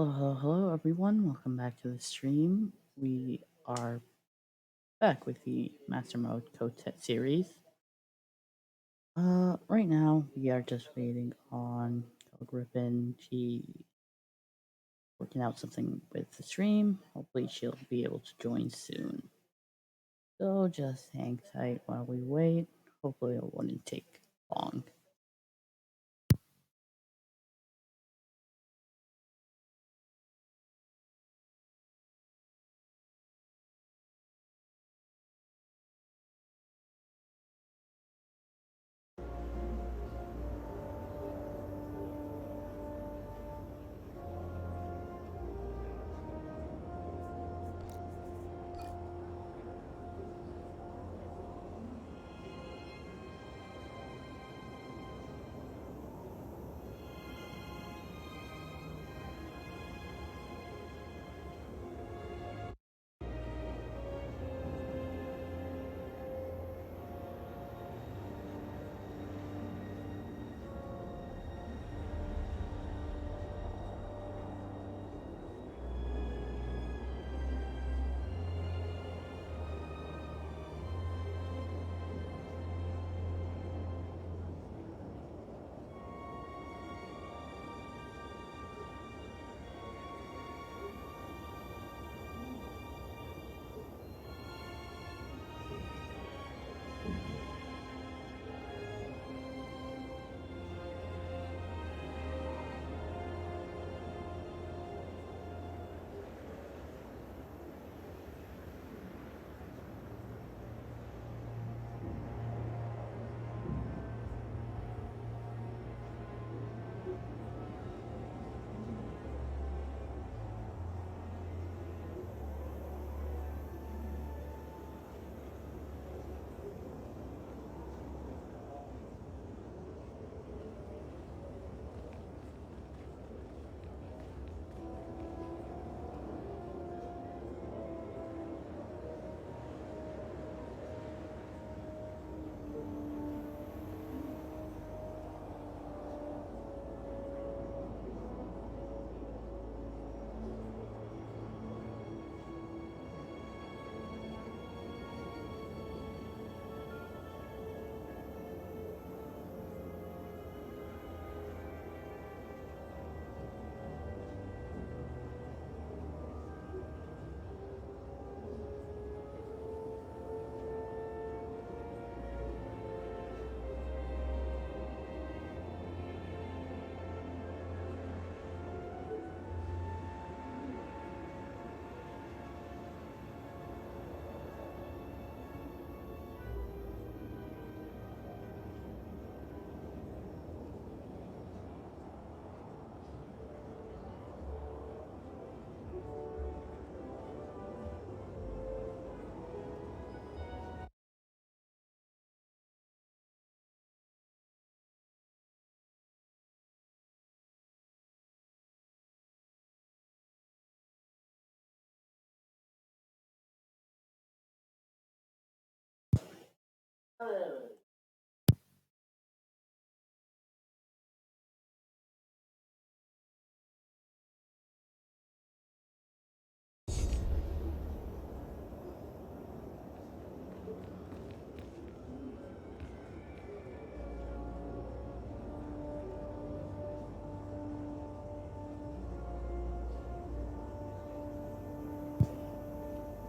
Hello, everyone. Welcome back to the stream. We are back with the Master Mode KOTET series. Right now we are just waiting on Kelgryphon. She working out something with the stream. Hopefully, she'll be able to join soon. So just hang tight while we wait. Hopefully, it wouldn't take long.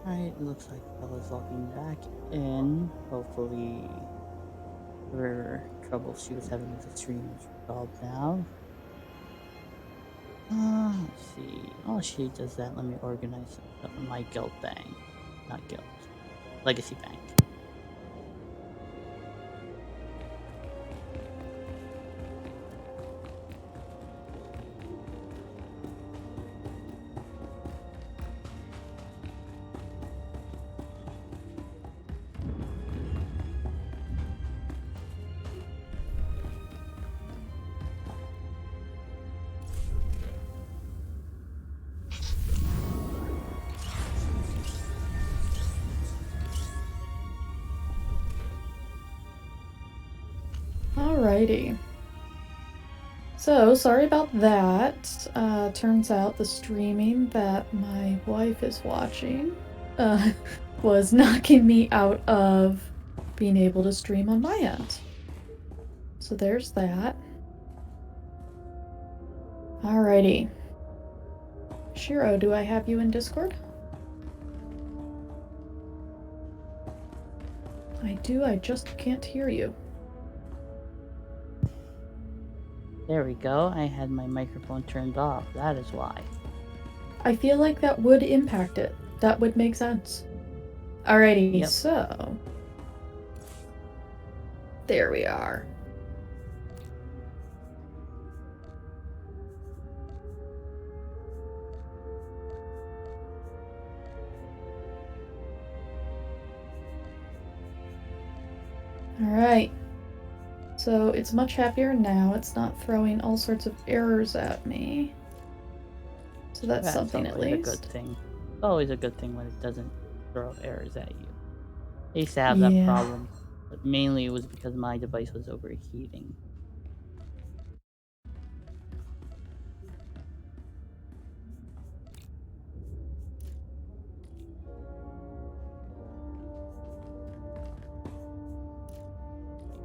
Alright, it looks like Bella's logging back in. Hopefully, her trouble she was having with the stream is resolved now. Let's see. Oh, she does that. Let me organize some stuff in my guild bank. Not guild. Legacy bank. Alrighty. So, sorry about that. Turns out the streaming that my wife is watching was knocking me out of being able to stream on my end. So there's that. Alrighty. Shiro, do I have you in Discord? I do, I just can't hear you. There we go. I had my microphone turned off. That is why. I feel like that would impact it. That would make sense. Alrighty, Yep. so... There we are. Alright. So it's much happier now. It's not throwing all sorts of errors at me. So that's something at least. A good thing. It's always a good thing when it doesn't throw errors at you. I used to have Yeah. that problem, but mainly it was because my device was overheating.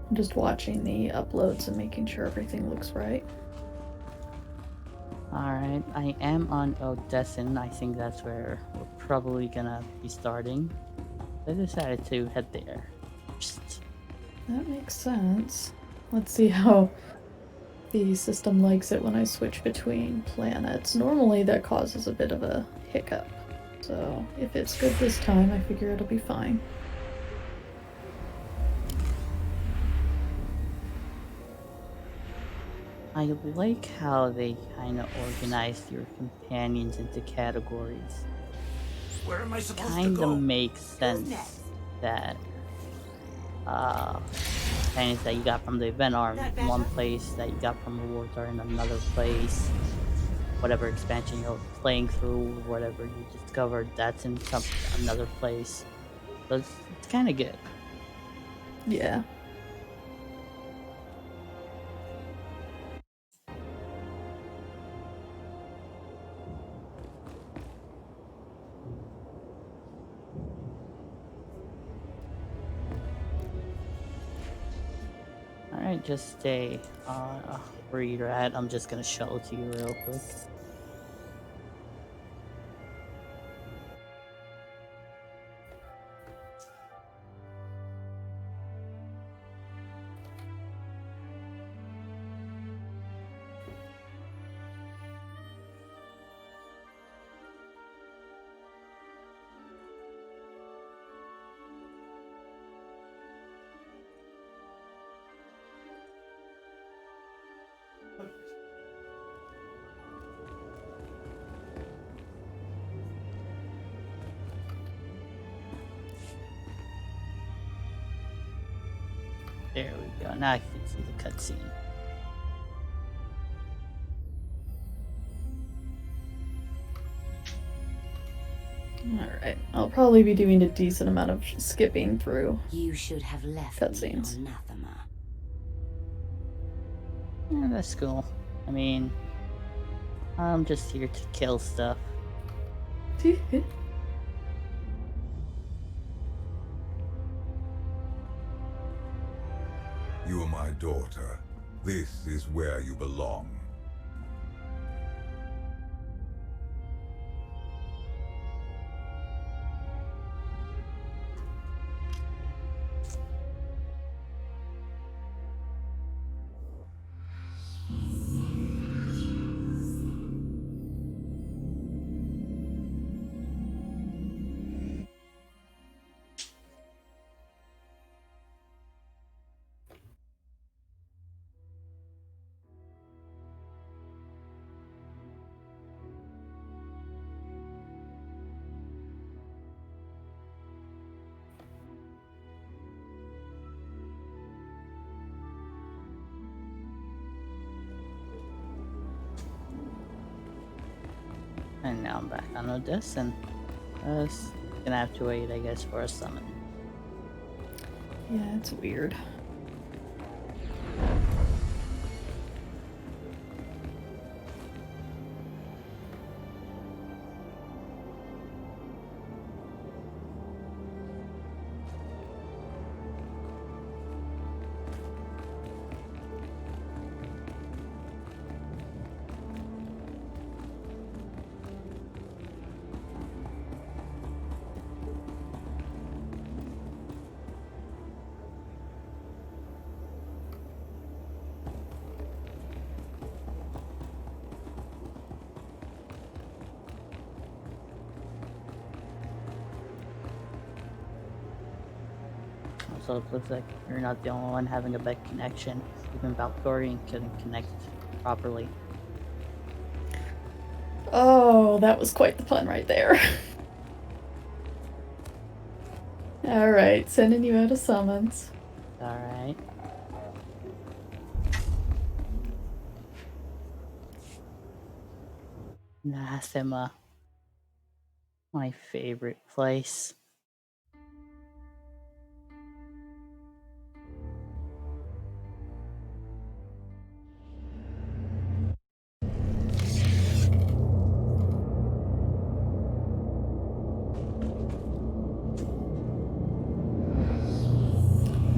I'm just watching the uploads and making sure everything looks right. Alright, I am on Odessin. I think that's where we're probably gonna be starting. I decided to head there first. That makes sense. Let's see how the system likes it when I switch between planets. Normally that causes a bit of a hiccup. So if it's good this time, I figure it'll be fine. I like how they kind of organized your companions into categories. Where am I supposed to Kind go? of makes sense that companions that you got from the event are in one place, that you got from rewards are in another place. Whatever expansion you're playing through, whatever you discovered, that's in another place. So it's kind of good. Yeah. Alright, just stay where you're at. I'm just gonna shuttle to you real quick. There we go. Now I can see the cutscene. Alright. I'll probably be doing a decent amount of skipping through. You should have left cutscenes. me anathema. Yeah, that's cool. I mean, I'm just here to kill stuff. You are my daughter. This is where you belong. And now I'm back on Odessin. Gonna have to wait, I guess, for a summon. Yeah, it's weird. Also, it looks like you're not the only one having a bad connection. Even Valkyrian couldn't connect properly. Oh, that was quite the pun right there. Alright, sending you out of summons. Alright. Nathema. My favorite place.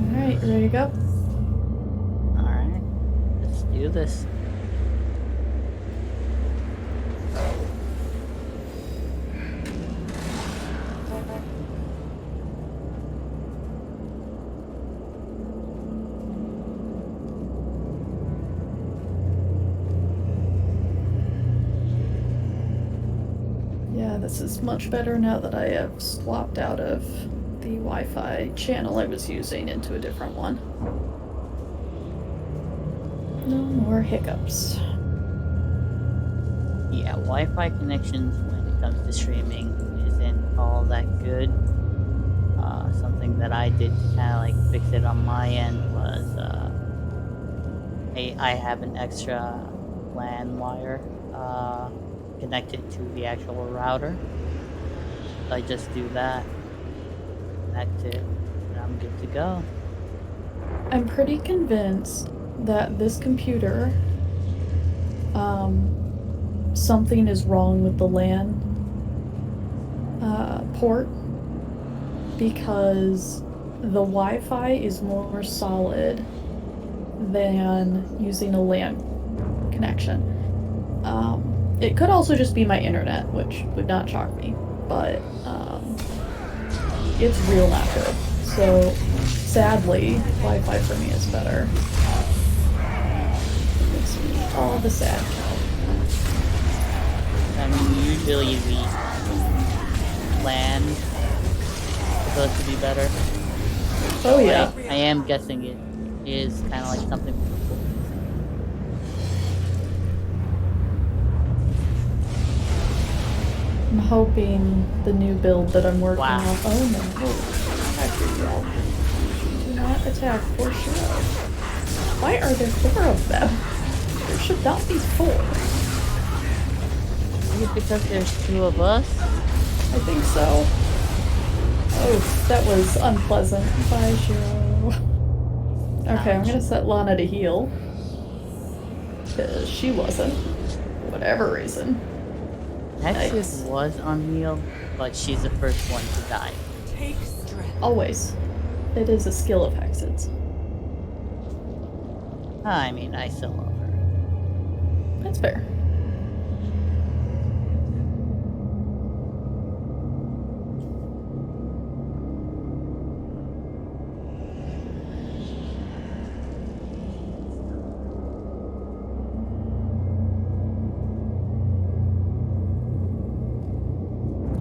Alright, you ready to go? Alright. Let's do this. Yeah, this is much better now that I have swapped out of the Wi-Fi channel I was using into a different one. No more hiccups. Yeah, Wi-Fi connections when it comes to streaming isn't all that good. Something that I did to kind of like fix it on my end was I have an extra LAN wire connected to the actual router. So I just do that, connect it, and I'm good to go. I'm pretty convinced that this computer, something is wrong with the LAN port, because the Wi-Fi is more solid than using a LAN connection. It could also just be my internet, which would not shock me, but it's real not good. So sadly, Wi-Fi for me is better. Let's see, all the sad count. I mean, usually the LAN is supposed to be better. Oh yeah. I am guessing it is kind of like something. I'm hoping the new build that I'm working Wow. on. Oh no! Attack your Do not attack for sure. Why are there 4 of them? There should not be 4. Is it because there's 2 of us? I think so. Oh, that was unpleasant. Bye, Shiro. Okay, I'm gonna set Lana to heal. Because she wasn't. For whatever reason. Nexus was on heal, but she's the first one to die. Take strength. Always. It is a skill of Hexed's. I mean, I still love her. That's fair.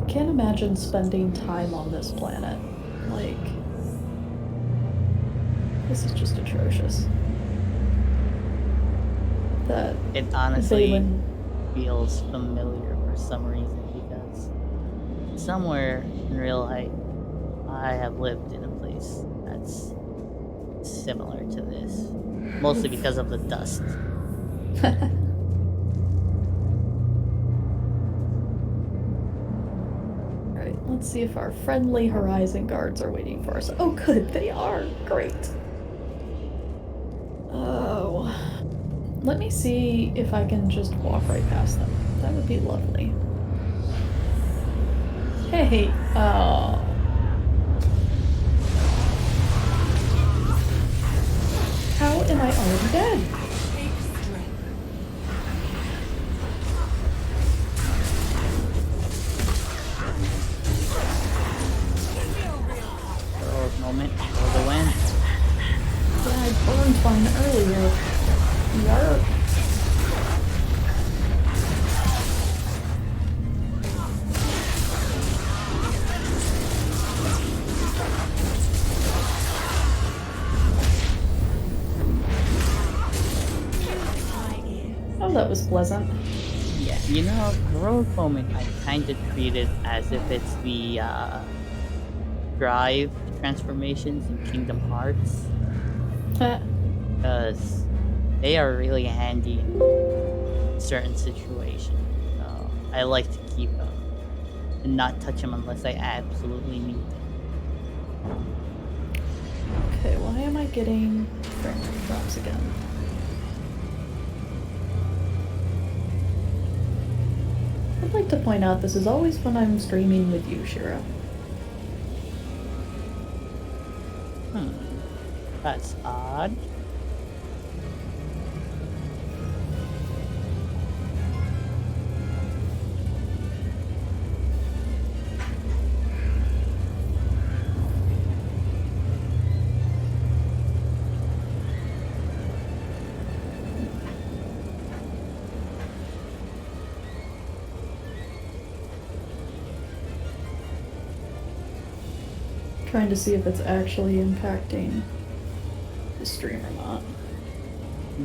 Can't imagine spending time on this planet. Like, this is just atrocious. That It honestly Valen feels familiar for some reason because somewhere in real life I have lived in a place that's similar to this. Mostly because of the dust. Right, let's see if our friendly Horizon guards are waiting for us. Oh good, they are! Great. Oh. Let me see if I can just walk right past them. That would be lovely. Hey! Oh. How am I already dead? Take strength. Heroic moment for the win. Yeah, I burned one earlier. Yarp. that was pleasant. Yeah, you know, heroic moment I kind of treat it as if it's the drive transformations in Kingdom Hearts, because they are really handy in certain situations. So I like to keep them and not touch them unless I absolutely need to. Okay, why am I getting frame rate drops again? I'd like to point out this is always when I'm streaming with you, Shira. That's odd. Trying to see if it's actually impacting the stream or not.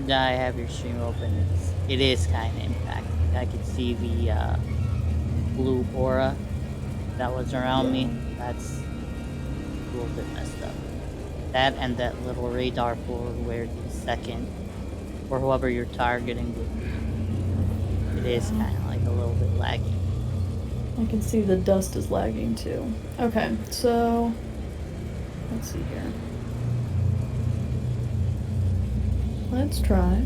I have your stream open. It is kind of impacting. I can see the blue aura that was around me. That's a little bit messed up. That and that little radar for where the second, or whoever you're targeting would be. It is kind of like a little bit laggy. I can see the dust is lagging too. Okay, so let's see here. Let's try.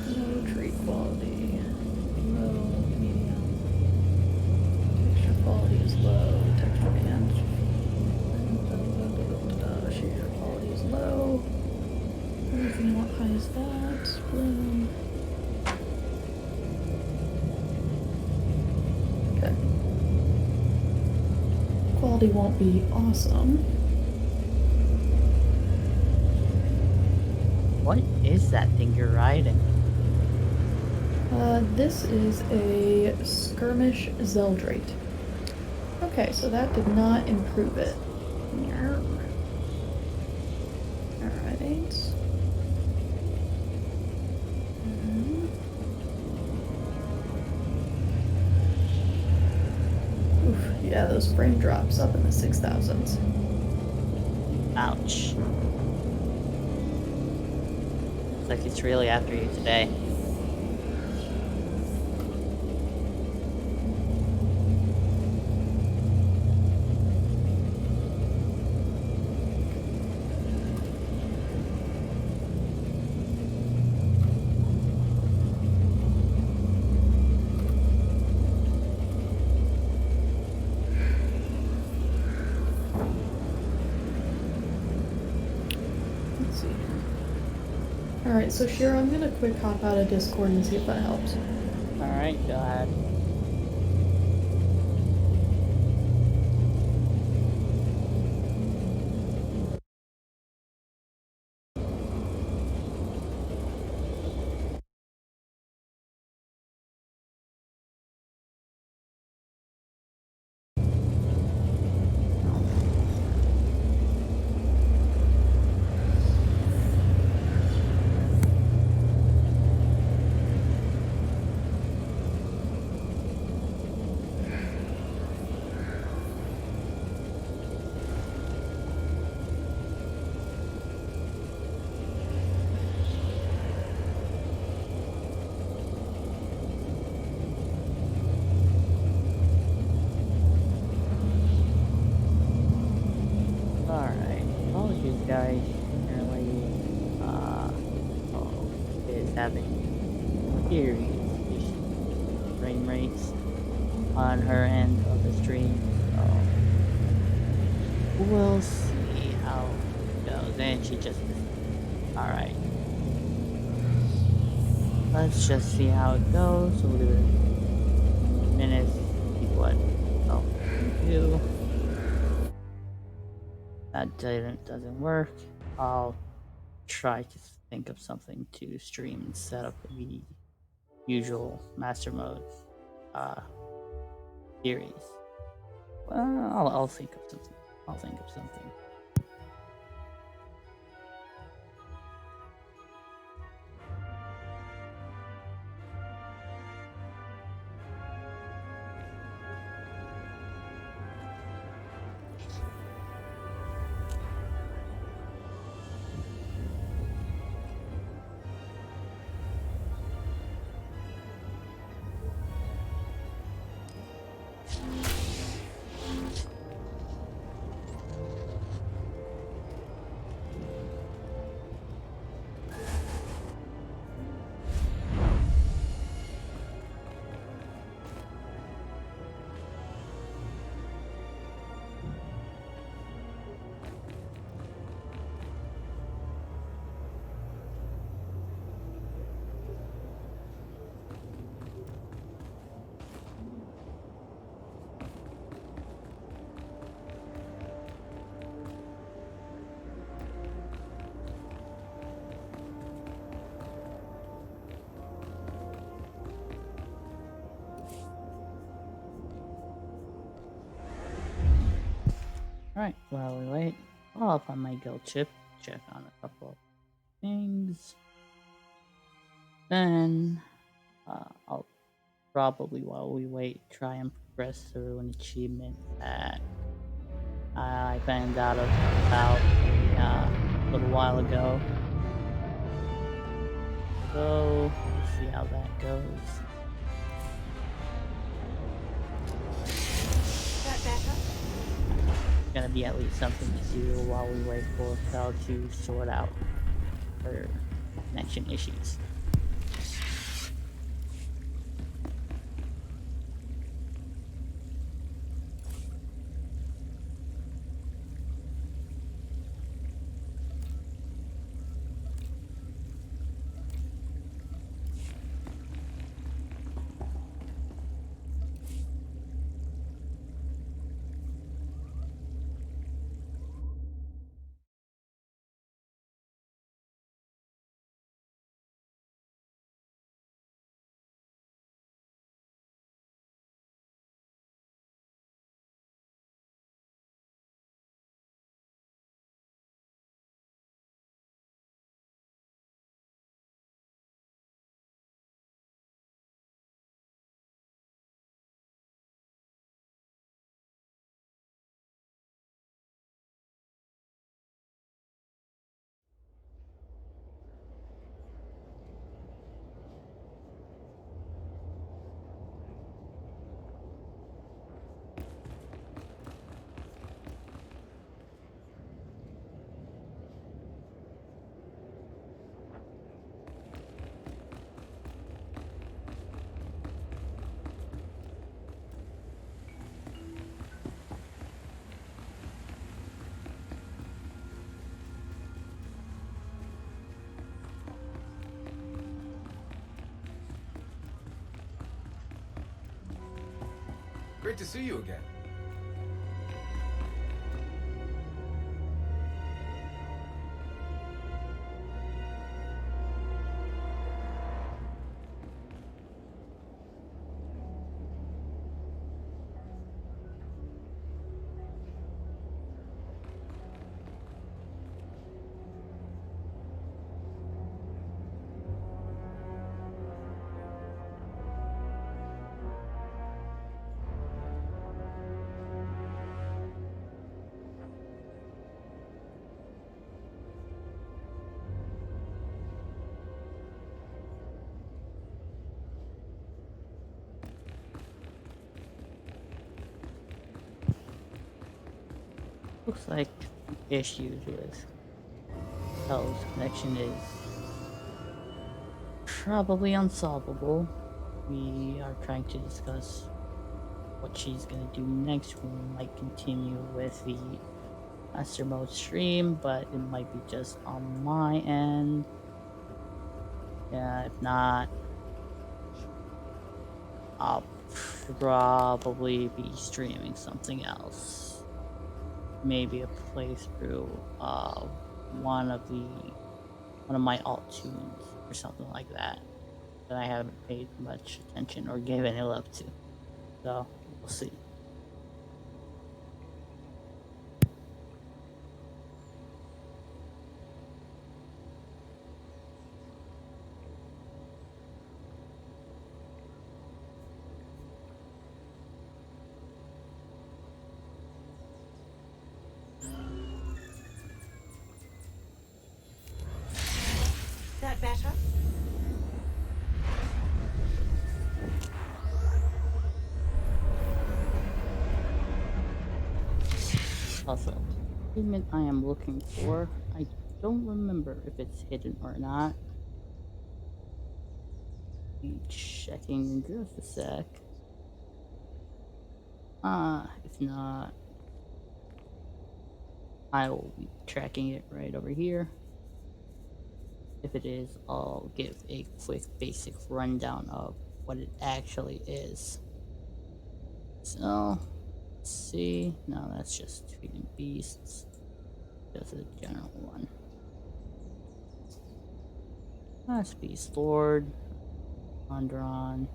Low tree quality. Low, medium. Texture quality is low. Texture band. Shader quality is low. Everything what high is that? Bloom. Okay. Quality won't be awesome. What is that thing you're riding? This is a skirmish Zeldrate. Okay, so that did not improve it. Alright. Oof, yeah, those frame drops up in the 6,000s. Ouch. Looks like it's really after you today. Let's see here. Alright, so Shira, I'm gonna quick hop out of Discord and see if that helps. Alright, go ahead. Alright, apologies guys. Apparently, is having serious issues, frame rates on her end of the stream. So we'll see how it goes. And she just alright. Let's just see how it goes. We'll give it a minute, see what else we can do. That doesn't work. I'll try to think of something to stream instead of the usual master mode series. Well, I'll think of something. I'll think of something. Alright, while we wait, I'll hop on my guild ship, check on a couple of things. Then, I'll probably, while we wait, try and progress through an achievement that I found out about a little while ago. So, let's see how that goes. That better? Gonna be at least something to do while we wait for Cal to sort out her connection issues. Great to see you again. Looks like issues with Cal's connection is probably unsolvable. We are trying to discuss what she's gonna do next. We might continue with the master mode stream, but it might be just on my end. Yeah, if not, I'll probably be streaming something else. Maybe a playthrough of one of my alt tunes or something like that I haven't paid much attention or given any love to. So We'll see. That better? Also, achievement I am looking for. I don't remember if it's hidden or not. Be checking in just a sec. If not, I will be tracking it right over here. If it is, I'll give a quick basic rundown of what it actually is. So, let's see. No, that's just feeding beasts. Just a general one. That's Beast Lord. Andron.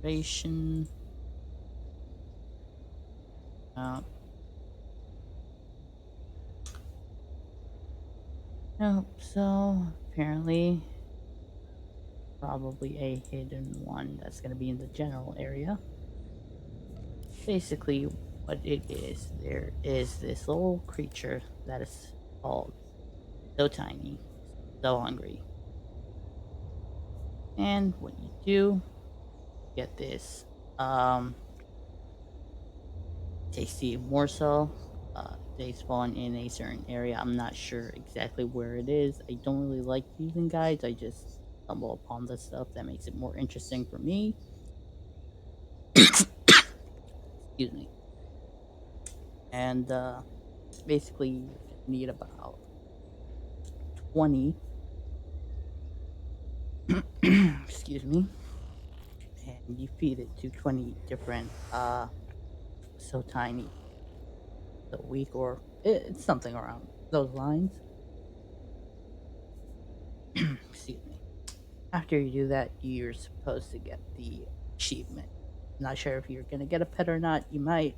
Ration. Nope, so apparently probably a hidden one that's going to be in the general area. Basically what it is, there is this little creature that is called so tiny, so hungry. And what you do, get this tasty morsel. They spawn in a certain area. I'm not sure exactly where it is. I don't really like using guides. I just stumble upon this stuff that makes it more interesting for me. Excuse me. And basically, you need about 20. Excuse me. And you feed it to 20 different so tiny, so weak, or it's something around those lines. Excuse me. After you do that, you're supposed to get the achievement. Not sure if you're gonna get a pet or not. You might.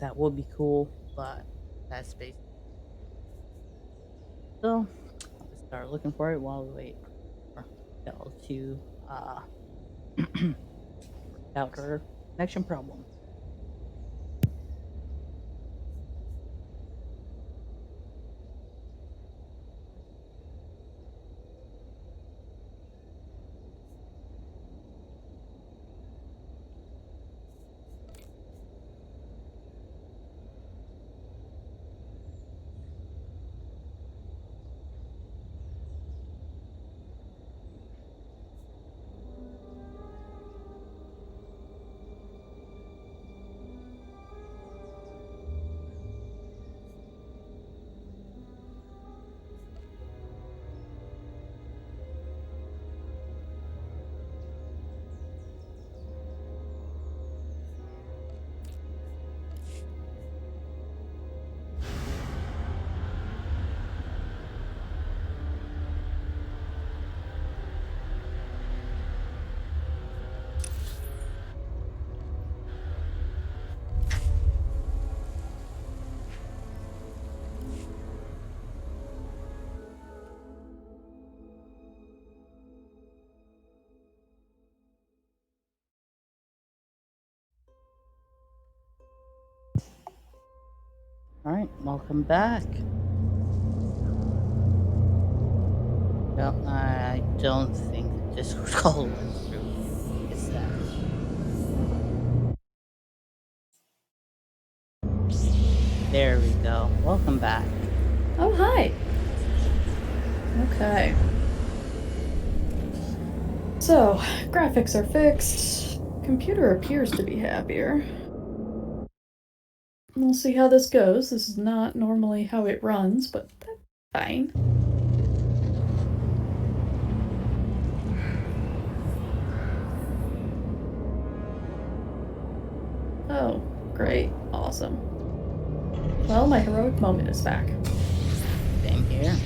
That would be cool, but that's basically. So let's start looking for it while we wait for Belle to work out her connection problem. Alright, welcome back. Well, I don't think the Discord call went through. It's that. There we go. Welcome back. Oh, hi. Okay. So, graphics are fixed. Computer appears to be happier. We'll see how this goes. This is not normally how it runs, but that's fine. Oh, great. Awesome. Well, my heroic moment is back. Same here.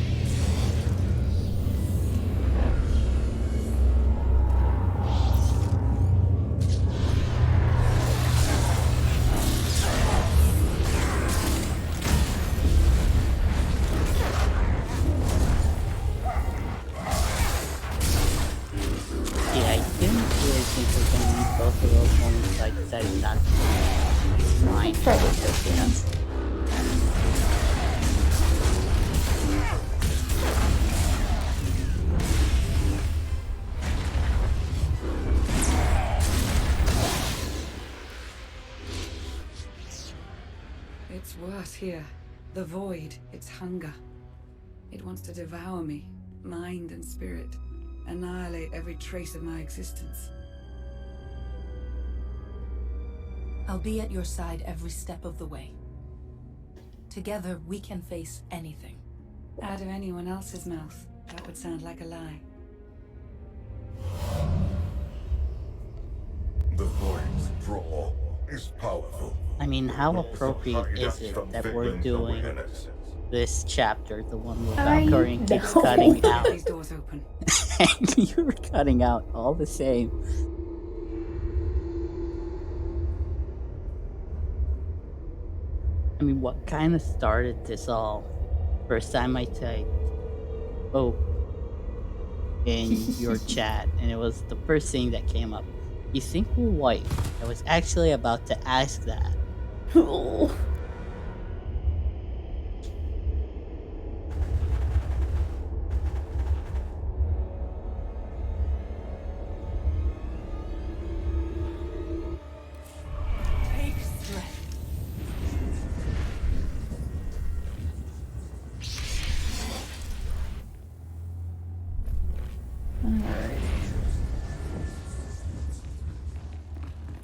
both of those moments I decided not to mine. Probably just yeah. It's worse here. The void, its hunger. It wants to devour me, mind and spirit, annihilate every trace of my existence. I'll be at your side every step of the way. Together, we can face anything. Out of anyone else's mouth, that would sound like a lie. The void's draw is powerful. I mean, how appropriate is it that we're doing this chapter, the one where Valkyrie keeps know. cutting out? These doors open. And you were cutting out all the same. I mean, what kind of started this all? First time I typed, "Oh," in your chat, and it was the first thing that came up. You think we're white? I was actually about to ask that. Oh. Take strength. Alright.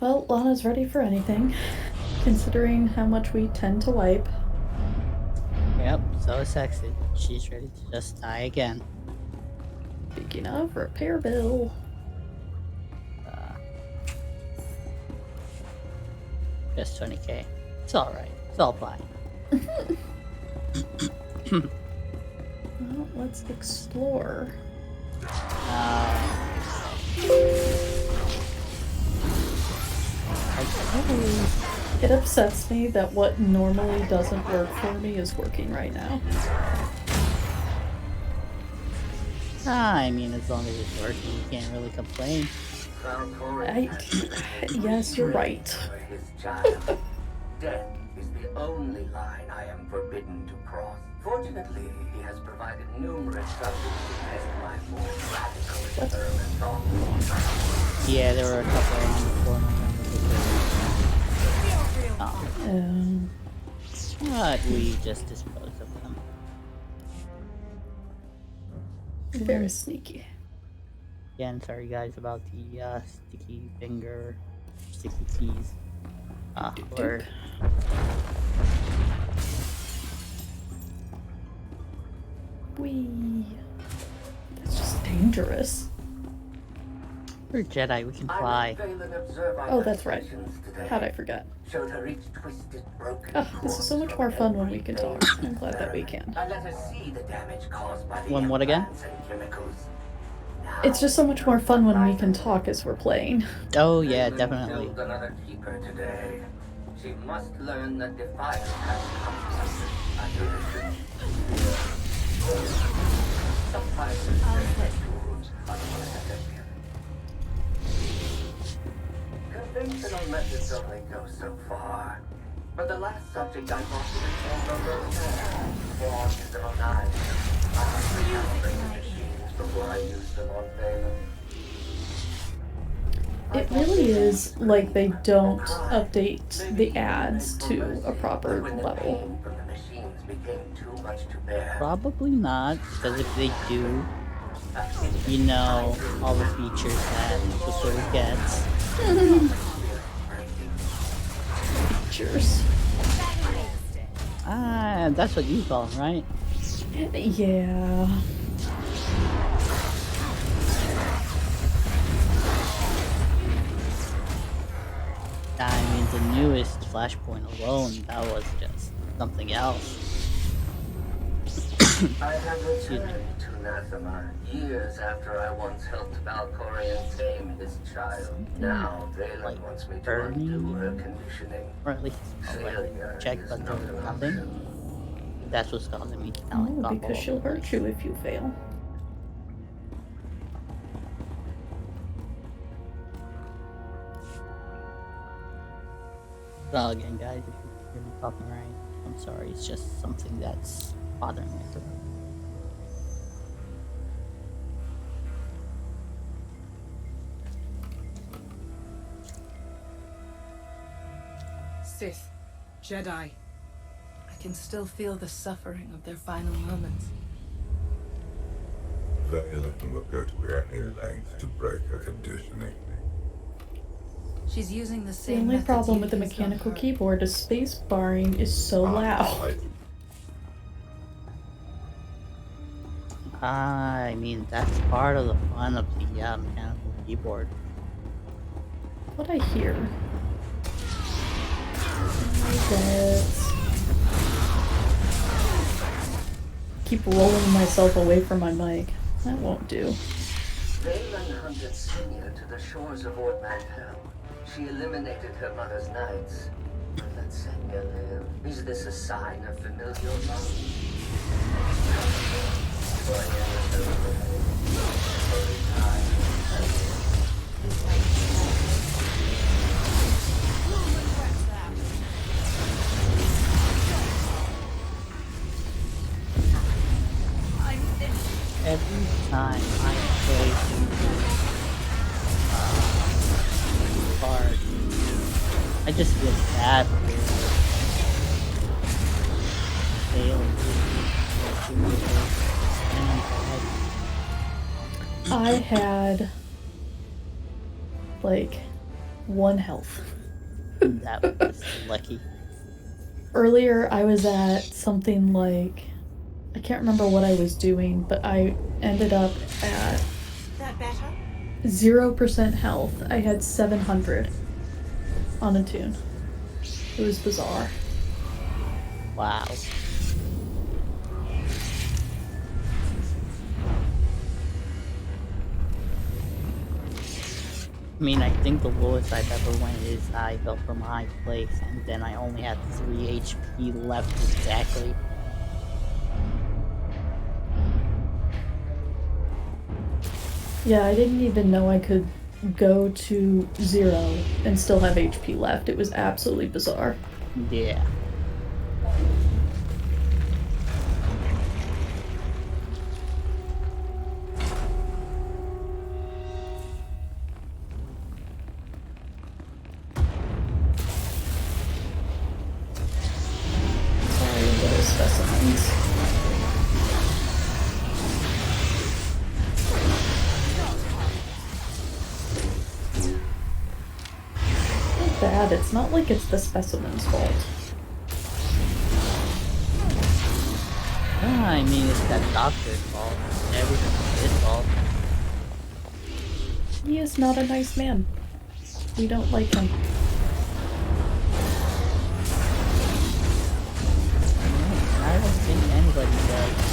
Well, Lana's ready for anything, considering how much we tend to wipe. Yep, so sexy. She's ready to just die again. Speaking of, repair bill. Just 20k. It's alright. It's all fine. Well, let's explore. It upsets me that what normally doesn't work for me is working right now. I mean, as long as it's working, you can't really complain. Yes, you're right. His child. Death is the only line I am forbidden to cross. Fortunately, he has provided numerous subjects to test my more radical experiments on. Yeah, there were a couple on the forum. But we just disposed of them. Very sneaky. Again, sorry guys about the sticky keys. Word. Whee. That's just dangerous. We're Jedi, we can fly. Oh, that's right. How'd I forget? Oh, this is so much more fun when we can talk. I'm glad that we can. When what again? It's just so much more fun when we can talk as we're playing. Oh yeah, definitely. She must learn that defiance has consequences. Conventional methods only go so far. But the last subject I brought to the table was the knives. I must recalibrate the machines before I use them on Valen. It really is like they don't update the ads to a proper level. Probably not, because if they do, you know all the features that the sword gets. Features. Ah, that's what you call them, right? Yeah. I mean, the newest Flashpoint alone, that was just something else. I have returned to Nathema years after I once helped Valkorian tame his child. Now Valen wants me to undo her conditioning. Or at least check, but there was nothing. That's what's causing me to kind of Oh, like because she'll hurt you if you fail. Well, again, guys, if you hear me talking right, I'm sorry. It's just something that's bothering my throat. Sith, Jedi. I can still feel the suffering of their final moments. Valen will go to any length to break her conditioning. She's using the The same only methods problem you with the used on mechanical her. keyboard is space barring is so loud. I mean, that's part of the fun of the mechanical keyboard. What I hear? That keep rolling myself away from my mic. That won't do. Valen hunted Sinya to the shores of Ord Mantell. She eliminated her mother's knights. But let Sinya live. Is this a sign of familial love? Every time I play through card, I just feel bad for failing I had like 1 health. That was lucky. Earlier I was at something like, I can't remember what I was doing, but I ended up at That better? 0% health. I had 700 on a tune. It was bizarre. Wow. I mean, I think the lowest I've ever went is I fell from a high place, and then I only had 3 HP left exactly. Yeah, I didn't even know I could go to 0 and still have HP left. It was absolutely bizarre. Yeah. Sorry, little specimens. Not bad. It's not like it's the specimen's fault. I mean, it's that doctor's fault. Everything's his fault. He is not a nice man. We don't like him. I don't think anybody does.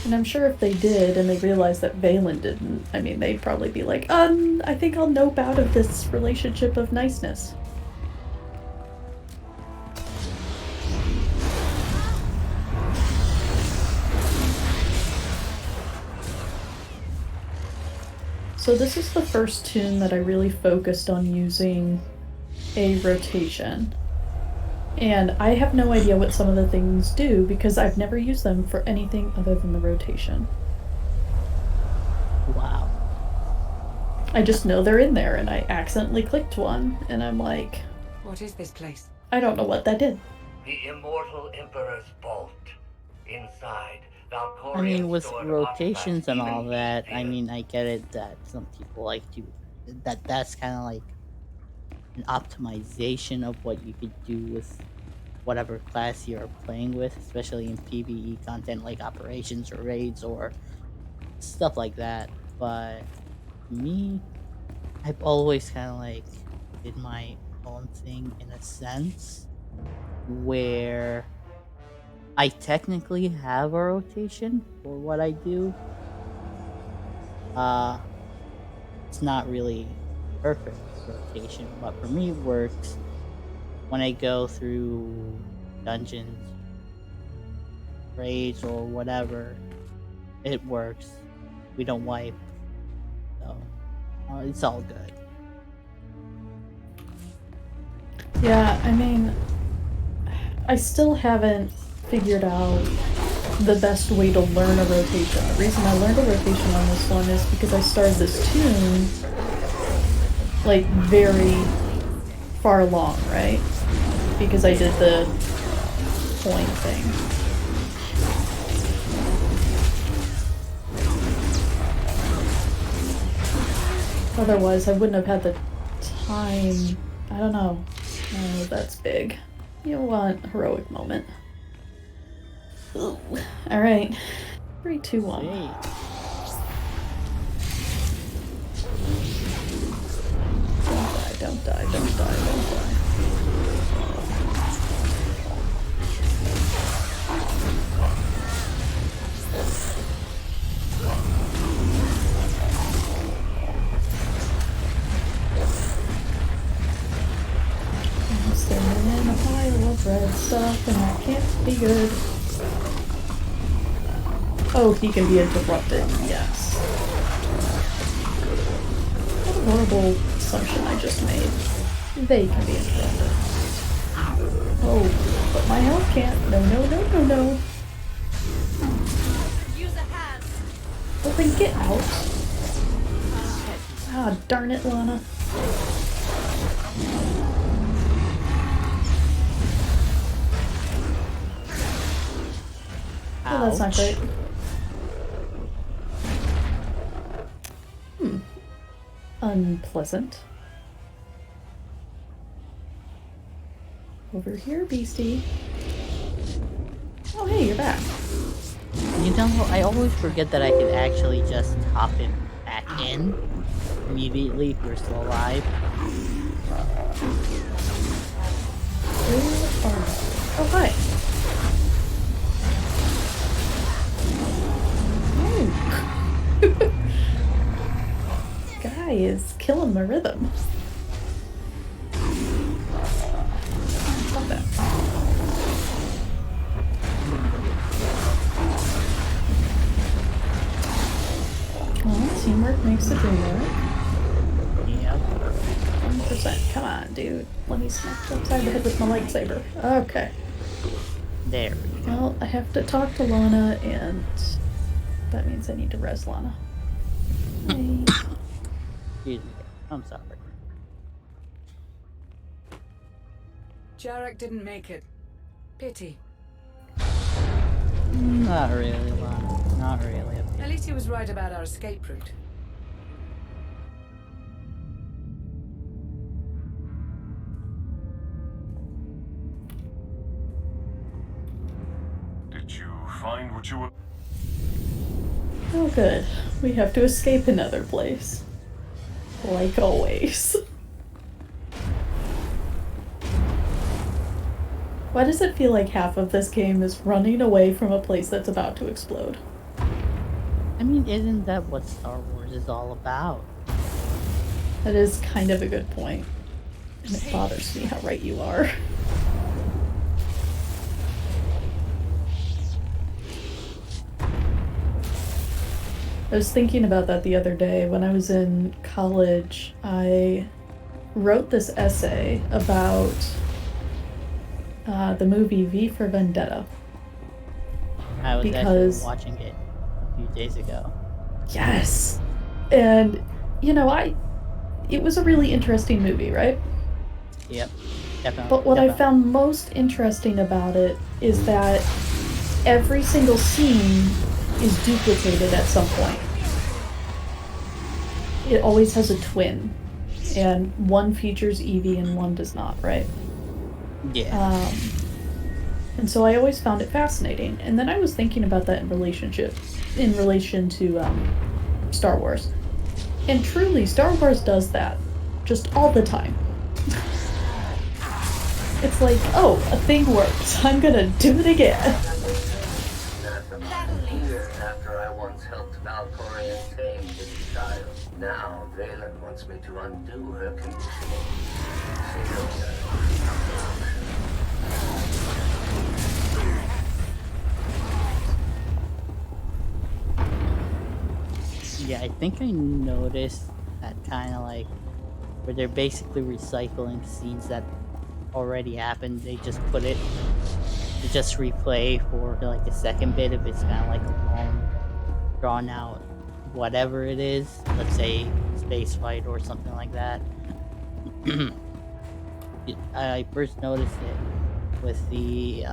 And I'm sure if they did and they realized that Valen didn't, I mean, they'd probably be like, I think I'll nope out of this relationship of niceness. So this is the first tune that I really focused on using a rotation. And I have no idea what some of the things do because I've never used them for anything other than the rotation. Wow. I just know they're in there and I accidentally clicked one and I'm like, What is this place? I don't know what that did. The immortal Emperor's vault. Inside, I mean, with rotations and all that, I mean, I get it that some people like to, that's kind of like an optimization of what you could do with whatever class you're playing with, especially in PvE content like operations or raids or stuff like that. But me, I've always kind of like did my own thing in a sense where I technically have a rotation for what I do. It's not really perfect rotation, but for me it works when I go through dungeons, raids, or whatever. It works. We don't wipe, so it's all good. Yeah, I mean, I still haven't figured out the best way to learn a rotation. The reason I learned a rotation on this one is because I started this tune, like, very far along, right? Because I did the point thing. Otherwise, I wouldn't have had the time. I don't know. Oh, that's big. You want heroic moment. Ooh. Alright. 3, 2, 1. Hey. Don't die, don't die, don't die, don't die. I'm standing in a pile of red stuff and that can't be good. Oh, he can be interrupted, yes. What a horrible assumption I just made. They can be interrupted. Oh, but my health can't. No, no, no, no, no. Use a hand. Well, then get out. Ah, darn it, Lana. Oh, that's not great. Unpleasant. Over here, beastie. Oh, hey, you're back. You know, I always forget that I could actually just hop him back in immediately if you're still alive. Oh, hi. Oh. Guy is killing my rhythm. Stop that. Well, teamwork makes the dream work. Yep. 100%. Come on, dude. Let me smack you upside the head with my lightsaber. Okay. There we go. Well, I have to talk to Lana, and that means I need to res Lana. Hey. Excuse me. I'm sorry. Jarek didn't make it. Pity. Not really, Lana. Not really. At least he was right about our escape route. Did you find what you were... Oh, good. We have to escape another place. Like always. Why does it feel like half of this game is running away from a place that's about to explode? I mean, isn't that what Star Wars is all about? That is kind of a good point. And it bothers me how right you are. I was thinking about that the other day. When I was in college, I wrote this essay about the movie V for Vendetta. I was Because- actually watching it a few days ago. Yes! And, you know, it was a really interesting movie, right? Yep. Definitely. But what I definitely. found most interesting about it is that every single scene is duplicated at some point. It always has a twin, and one features Evie and one does not, right? Yeah. And so I always found it fascinating. And then I was thinking about that in relation to Star Wars. And truly, Star Wars does that just all the time. It's like, oh, a thing works. I'm gonna do it again. That's about a year after I once helped Valkyria tame his child. Now Valen wants me to undo her conditioning. Yeah, I think I noticed that kind of like where they're basically recycling scenes that already happened. They just put it to just replay for like a second bit if it's kind of like a long, drawn out whatever it is. Let's say space fight or something like that. I first noticed it with the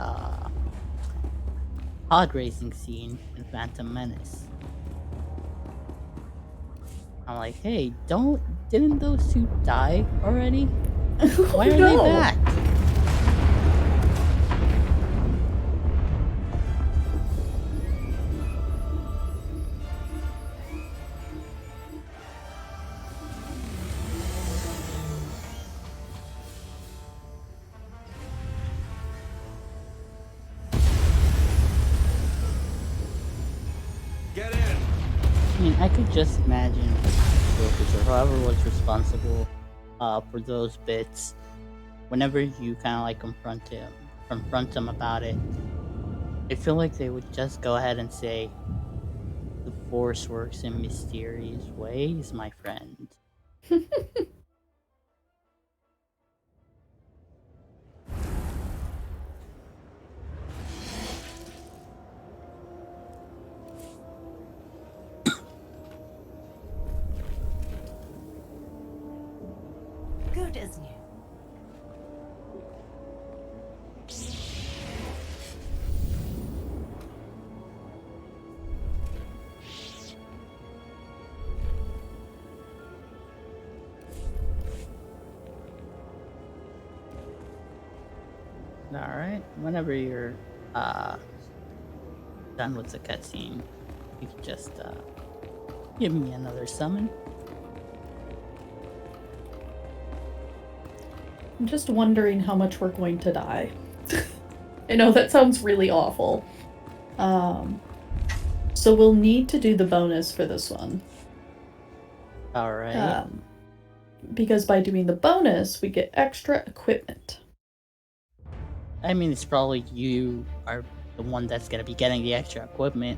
pod racing scene in Phantom Menace. I'm like, hey, didn't those two die already? Why are they back? Get in! I mean, I could just imagine Lucas or whoever was responsible for those bits. Whenever you kind of like confront them about it, I feel like they would just go ahead and say, "The Force works in mysterious ways, my friend." Good as new. Alright, whenever you're done with the cutscene, you can just give me another summon. I'm just wondering how much we're going to die. I know that sounds really awful. So we'll need to do the bonus for this one. Alright. Because by doing the bonus, we get extra equipment. I mean, it's probably you are the one that's gonna be getting the extra equipment.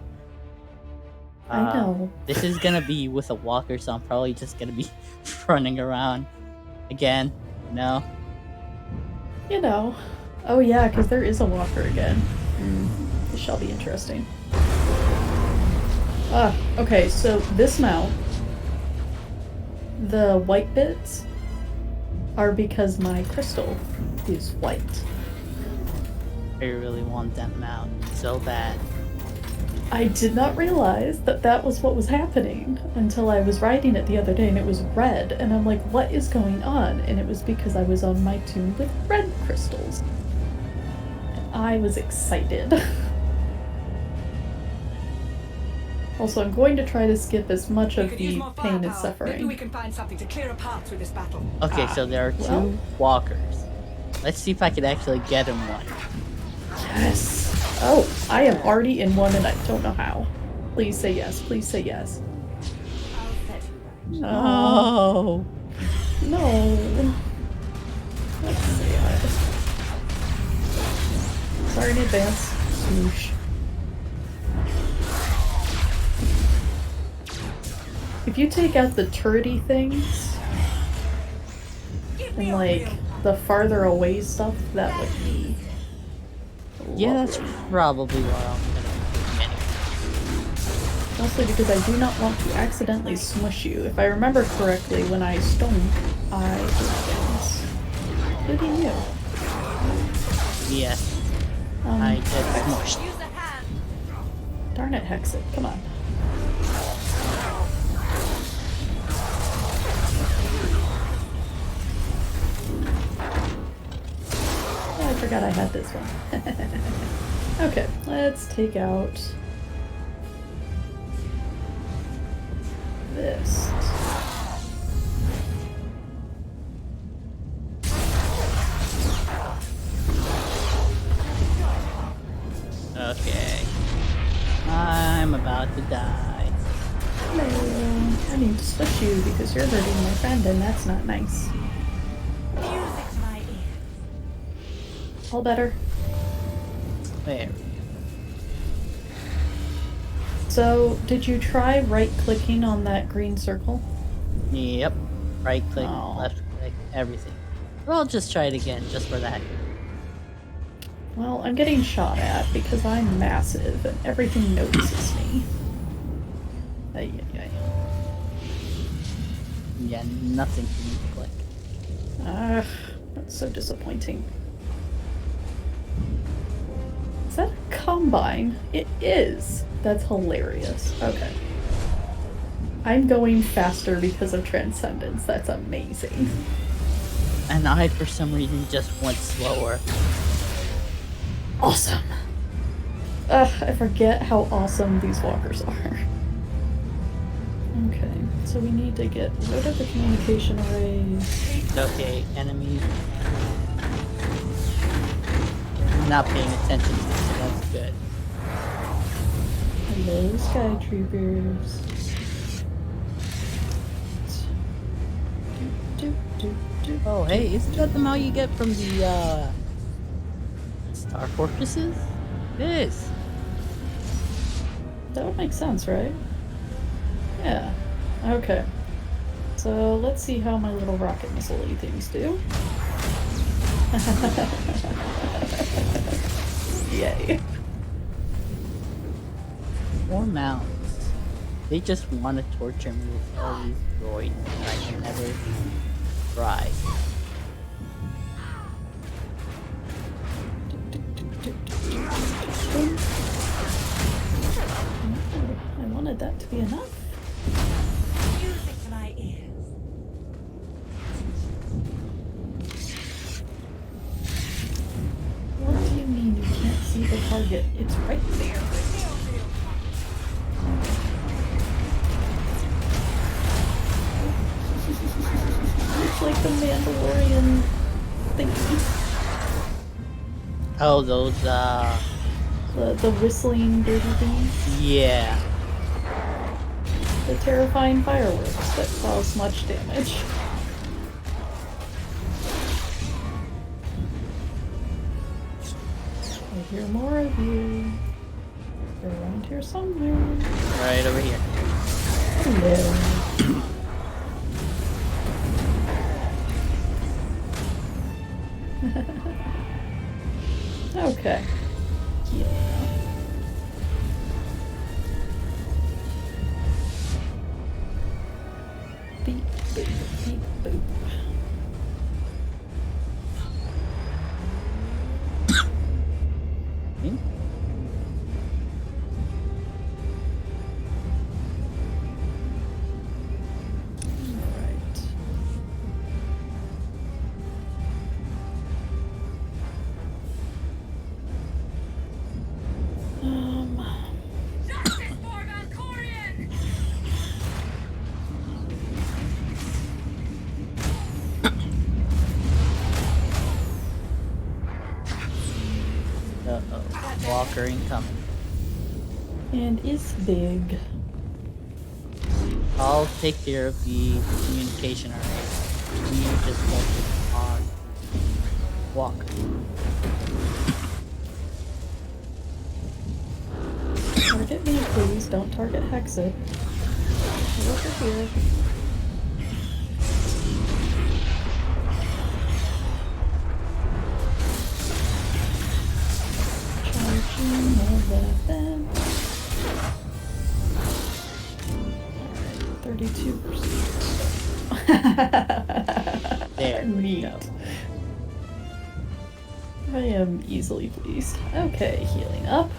I know. This is gonna be with a walker, so I'm probably just gonna be running around again. No. You know. Oh yeah, because there is a walker again. This shall be interesting. Okay, so this mount, the white bits are because my crystal is white. I really want that mount so bad. I did not realize that that was what was happening until I was riding it the other day and it was red, and I'm like, what is going on? And it was because I was on my tomb with red crystals. And I was excited. Also, I'm going to try to skip as much of the pain and suffering. Maybe we can find something to clear a path through this battle. Okay, so there are two walkers. Let's see if I can actually get him one. Yes. Oh, I am already in one and I don't know how. Please say yes. Please say yes. No. No. Let's see. Sorry in advance. Smoosh. If you take out the turrety things and like the farther away stuff, that would be Yeah, that's probably what I'm gonna be doing anyway. Mostly because I do not want to accidentally smush you. If I remember correctly, when I stonk, I did things. Including you. Yes. I get smushed. Darn it, Hexit. Come on. Oh, I forgot I had this one. Okay, let's take out this. Okay. I'm about to die. Hello. I need to smush you because you're hurting my friend and that's not nice. Music to my ears. All better? There. So, did you try right-clicking on that green circle? Yep. Right click, Oh. left click, everything. Well, I'll just try it again, just for that. Well, I'm getting shot at because I'm massive and everything notices me. Ay, ay, ay. Yeah, nothing for me to click. Ah, that's so disappointing. Is that a combine? It is. That's hilarious. Okay. I'm going faster because of Transcendence. That's amazing. And I, for some reason, just went slower. Awesome. Ugh, I forget how awesome these walkers are. Okay, so we need to get rid of the communication arrays. Okay, enemy. Not paying attention to this, so that's good. Hello, Sky Troopers. Oh, hey, isn't that the amount you get from the, Star Fortresses? It is. That would make sense, right? Yeah. Okay. So let's see how my little rocket missile-y things do. Yay. More mounts. They just want to torture me with all these droids, and I can never try. I wanted that to be enough. Music to my ears. What do you mean you can't see the target? It's right there. It's like the Mandalorian thingy. Oh, those, The whistling dirty things. yeah. The terrifying fireworks that cause much damage. I hear more of you. They're around here somewhere. Right over here. Hello. Okay. Yeah. Beep, boop, beep, boop. Hmm? Alright. Justice for Valkorion! Uh-oh. Walker incoming. And is big. I'll take care of the communication array. You just focus on Walker. Target me, please. Don't target Hexit. Over here. Charging the weapon. Alright, 32%. There we Neat. go. I am easily pleased. Okay, healing up.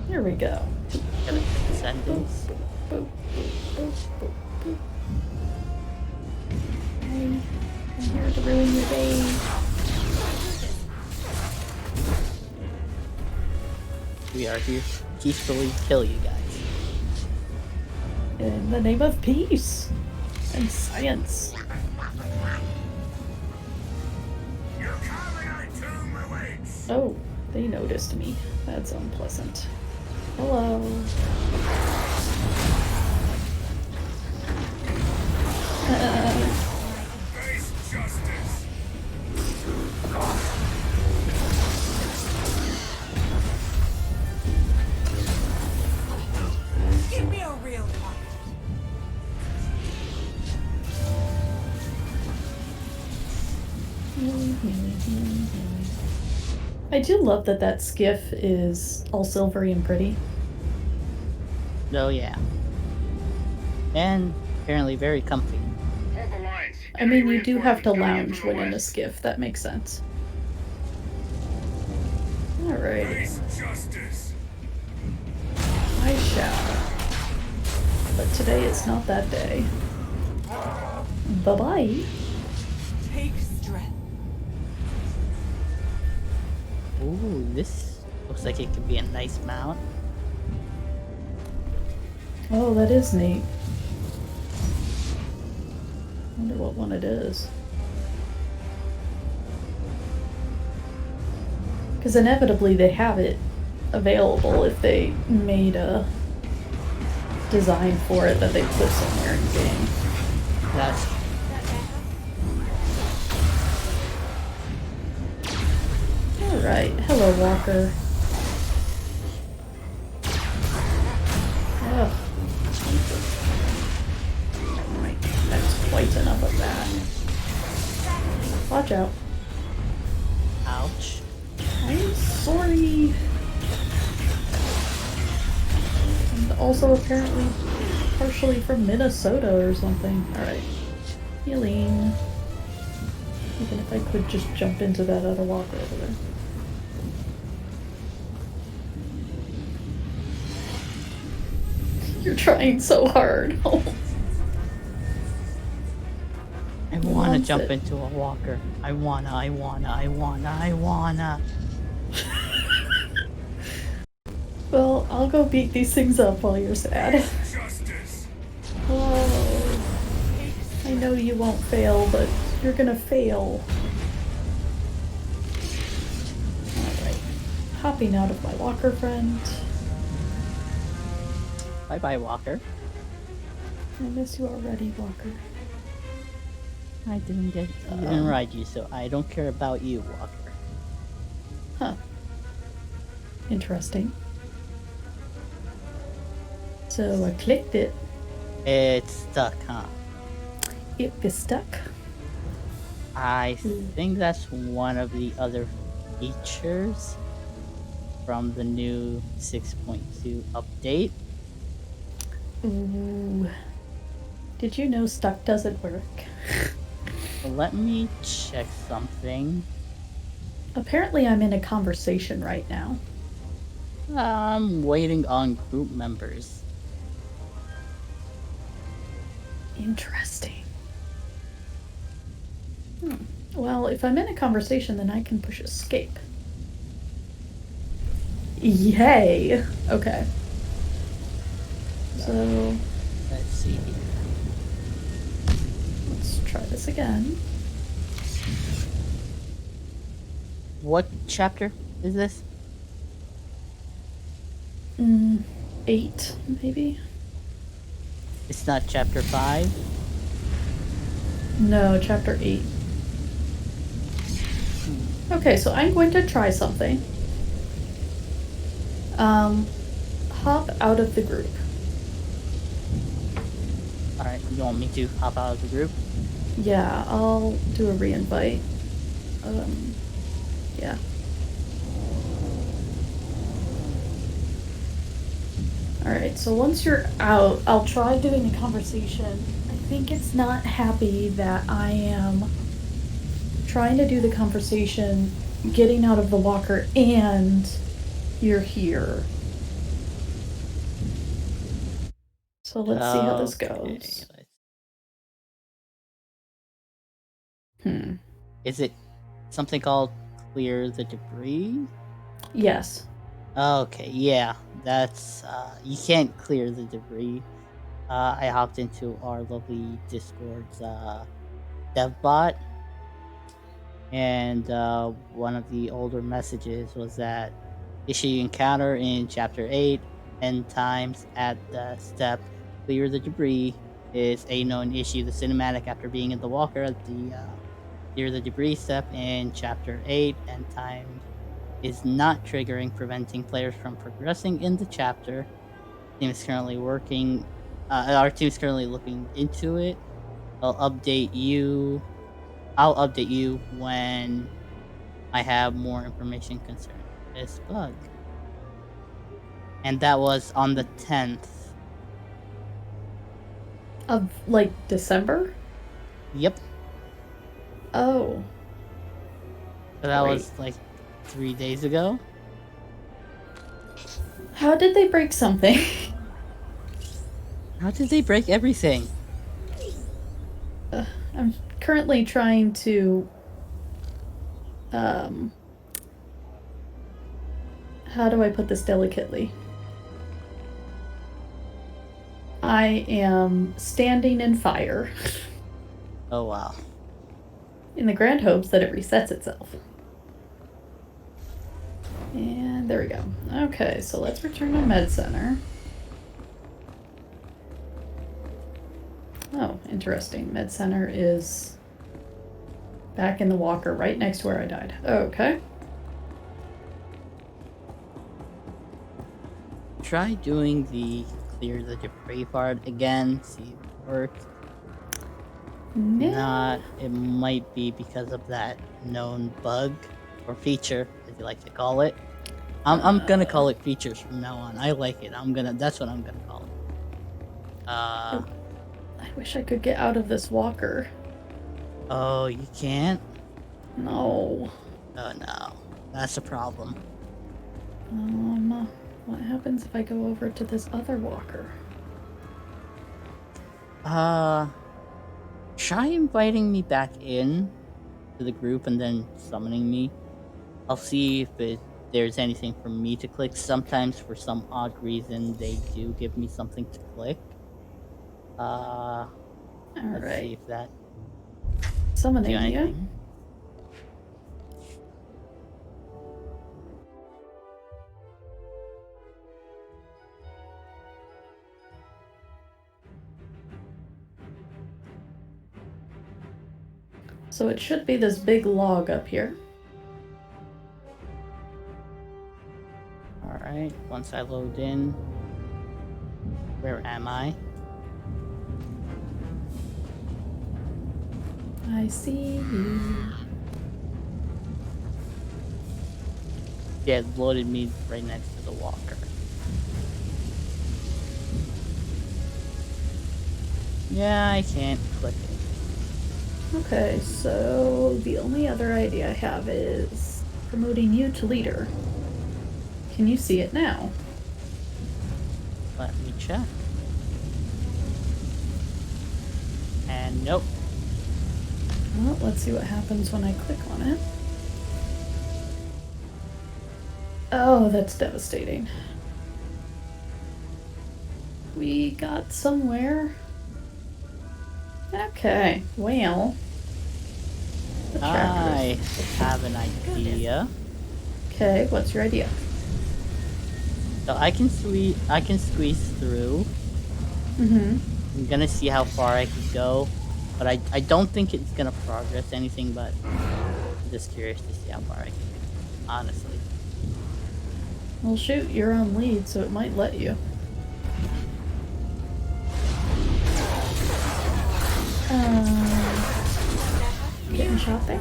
Here we go. Got a Transcendence. Boop, boop, boop, boop. Hey, I'm here to ruin your day. We are here to peacefully kill you guys. In the name of peace and science. Your carbonite tomb awaits. Oh, they noticed me. That's unpleasant. Hello. Face justice. Give me a real one. healing. I do love that skiff is all silvery and pretty. Oh yeah. And apparently very comfy. I mean, you do have to lounge when in a skiff. That makes sense. Alright. I shall. But today is not that day. Bye-bye. Take strength. Ooh, this looks like it could be a nice mount. Oh, that is neat. Wonder what one it is. Because inevitably they have it available if they made a design for it that they put somewhere in the game. That's Alright, hello Walker. Ugh. Alright, that's quite enough of that. Watch out. ouch. I'm sorry. And also apparently partially from Minnesota or something. Alright. Healing. Even if I could just jump into that other walker over there. You're trying so hard. I wanna jump into a walker. I wanna. Well, I'll go beat these things up while you're sad. Oh, I know you won't fail, but you're gonna fail. Alright. Hopping out of my walker friend. Bye bye, walker. I miss you already, Walker. I didn't ride you, so I don't care about you, walker. Huh. Interesting. So I clicked it. It's stuck, huh? It is stuck. I think that's one of the other features from the new 6.2 update. Ooh. Did you know stuck doesn't work? Let me check something. Apparently I'm in a conversation right now. I'm waiting on group members. Interesting. Well, if I'm in a conversation, then I can push escape. Yay! Okay. So, Let's see here. let's try this again. What chapter is this? 8, maybe? It's not chapter 5? No, chapter 8. Okay, so I'm going to try something. Hop out of the group. Alright, you want me to hop out of the group? Yeah, I'll do a re-invite. Yeah. Alright, so once you're out, I'll try doing a conversation. I think it's not happy that I am trying to do the conversation, getting out of the walker, and you're here. So let's see how this goes. Is it something called clear the debris? Yes. Okay, yeah, that's, you can't clear the debris. I hopped into our lovely Discord's, dev bot, and, one of the older messages was that issue you encounter in Chapter 8, end times at the step clear the debris is a known issue. The cinematic after being in the walker at the, clear the debris step in Chapter 8, end times is not triggering, preventing players from progressing in the chapter. Team is currently working. Our team is currently looking into it. I'll update you I'll update you when I have more information concerning this bug. And that was on the 10th. Of, like, December? Yep. Oh. So that Great. was like 3 days ago. How did they break something? How did they break everything? I'm currently trying to, how do I put this delicately? I am standing in fire Oh wow. in the grand hopes that it resets itself. And there we go. Okay, so let's return to Med Center. Oh, interesting. Med Center is back in the walker right next to where I died. Okay. Try doing the clear the debris part again, see if it works. No. Not, it might be because of that known bug or feature, as you like to call it. I'm gonna call it features from now on. I like it. That's what I'm gonna call it. I wish I could get out of this walker. Oh, you can't? No. Oh no, that's a problem. What happens if I go over to this other walker? Try inviting me back in to the group and then summoning me. I'll see if there's anything for me to click. Sometimes, for some odd reason, they do give me something to click. Let's see Alright. if that Summoning do you. anything. So it should be this big log up here. Alright, once I load in, where am I? I see you. Yeah, it loaded me right next to the walker. Yeah, I can't click it. Okay, so the only other idea I have is promoting you to leader. Can you see it now? Let me check. And nope. Well, let's see what happens when I click on it. Oh, that's devastating. We got somewhere. Okay, well. the I trackers. have an idea. Okay, what's your idea? So I can squeeze through. Mm-hmm. I'm gonna see how far I can go, but I don't think it's gonna progress anything. But I'm just curious to see how far I can go, honestly. Well, shoot, you're on lead, so it might let you. Getting shot there?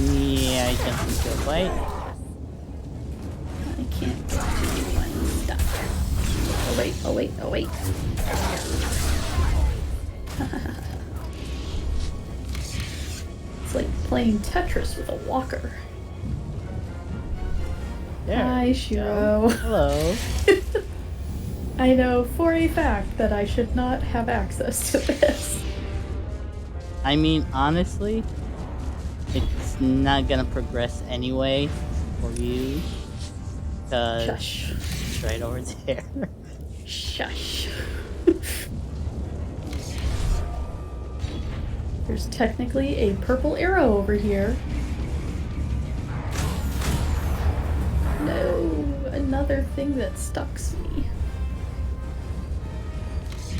Yeah, I can see your bite. I can't get to you. I'm stuck. Oh wait, oh wait, oh wait. It's like playing Tetris with a walker. There. Hi, Shiro. Hello. I know for a fact that I should not have access to this. I mean, honestly, it's not gonna progress anyway for you. Cause Shush. it's right over there. Shush. There's technically a purple arrow over here. No, another thing that stalks me.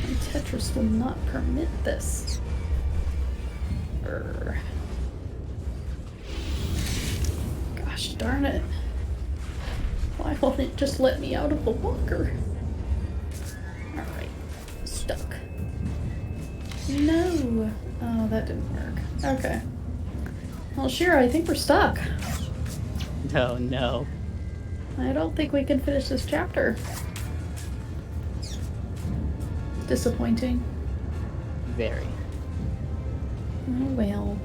My Tetris will not permit this. Urgh. Gosh darn it. Why won't it just let me out of the walker? Alright. Stuck. No. Oh, that didn't work. Okay. Well, Shira, I think we're stuck. Oh no. I don't think we can finish this chapter. Disappointing. Very. Oh well.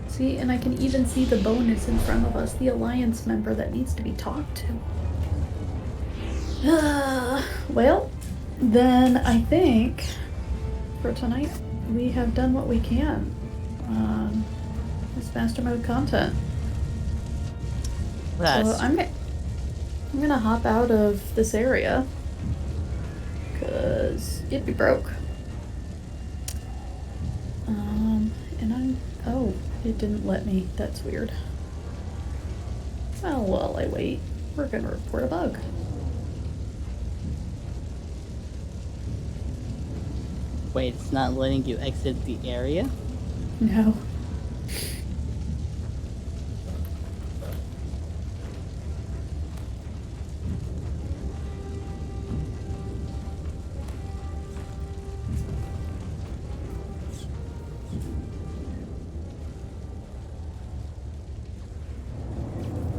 See, and I can even see the bonus in front of us, the Alliance member that needs to be talked to. Well, then I think for tonight we have done what we can on this Master Mode content. That's So I'm gonna hop out of this area because it'd be broke. And oh, it didn't let me. That's weird. Well, while I wait, we're gonna report a bug. Wait, it's not letting you exit the area? No.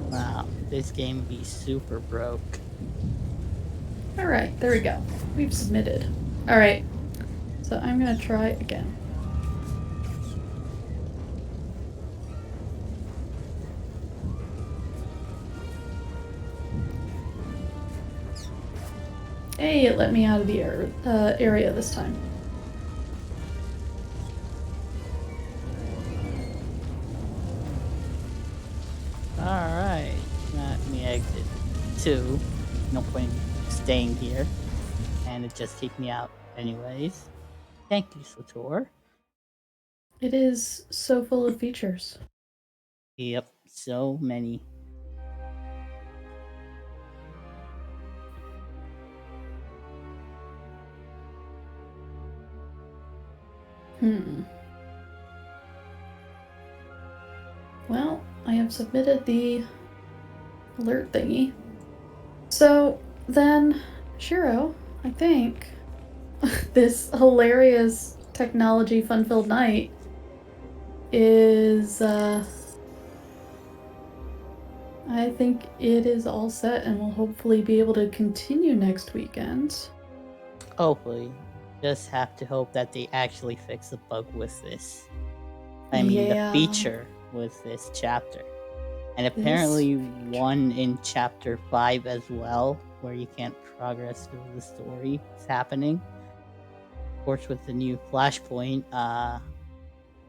Wow, this game be super broke. Alright, there we go. We've submitted. Alright, so I'm gonna try again. Hey, it let me out of the area this time. Alright, let me exit. 2. No point in staying here. And it just kicked me out anyways. Thank you, SWTOR. It is so full of features. Yep, so many. Well, I have submitted the alert thingy. So then, Shiro, I think this hilarious technology fun-filled night is I think it is all set and we'll hopefully be able to continue next weekend. Hopefully. Just have to hope that they actually fix the bug with this. I mean, the feature with this chapter. And apparently one in chapter 5 as well, where you can't progress through the story is happening. Of course, with the new Flashpoint,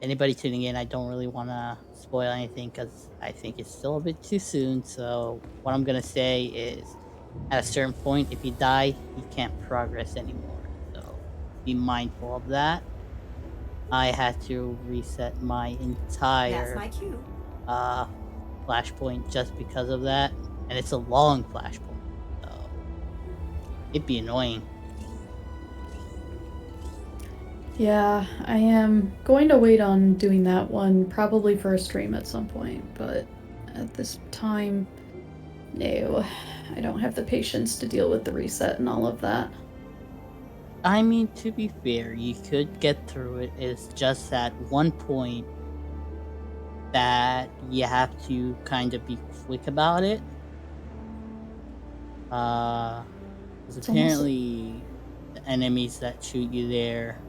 anybody tuning in, I don't really want to spoil anything because I think it's still a bit too soon. So what I'm going to say is, at a certain point, if you die, you can't progress anymore. So be mindful of that. I had to reset my entire That's my cue. Flashpoint just because of that. And it's a long Flashpoint. So it'd be annoying. Yeah, I am going to wait on doing that one probably for a stream at some point, but at this time, no. I don't have the patience to deal with the reset and all of that. I mean, to be fair, you could get through it. It's just at one point that you have to kind of be quick about it. Because apparently the enemies that shoot you there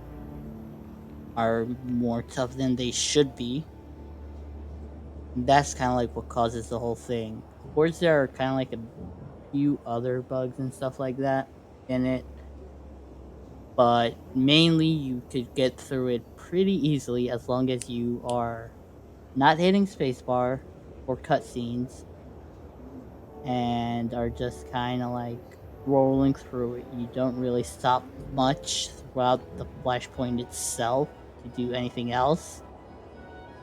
are more tough than they should be. And that's kind of like what causes the whole thing. Of course, there are kind of like a few other bugs and stuff like that in it. But mainly you could get through it pretty easily as long as you are not hitting spacebar or cutscenes and are just kind of like rolling through it. You don't really stop much throughout the flashpoint itself to do anything else.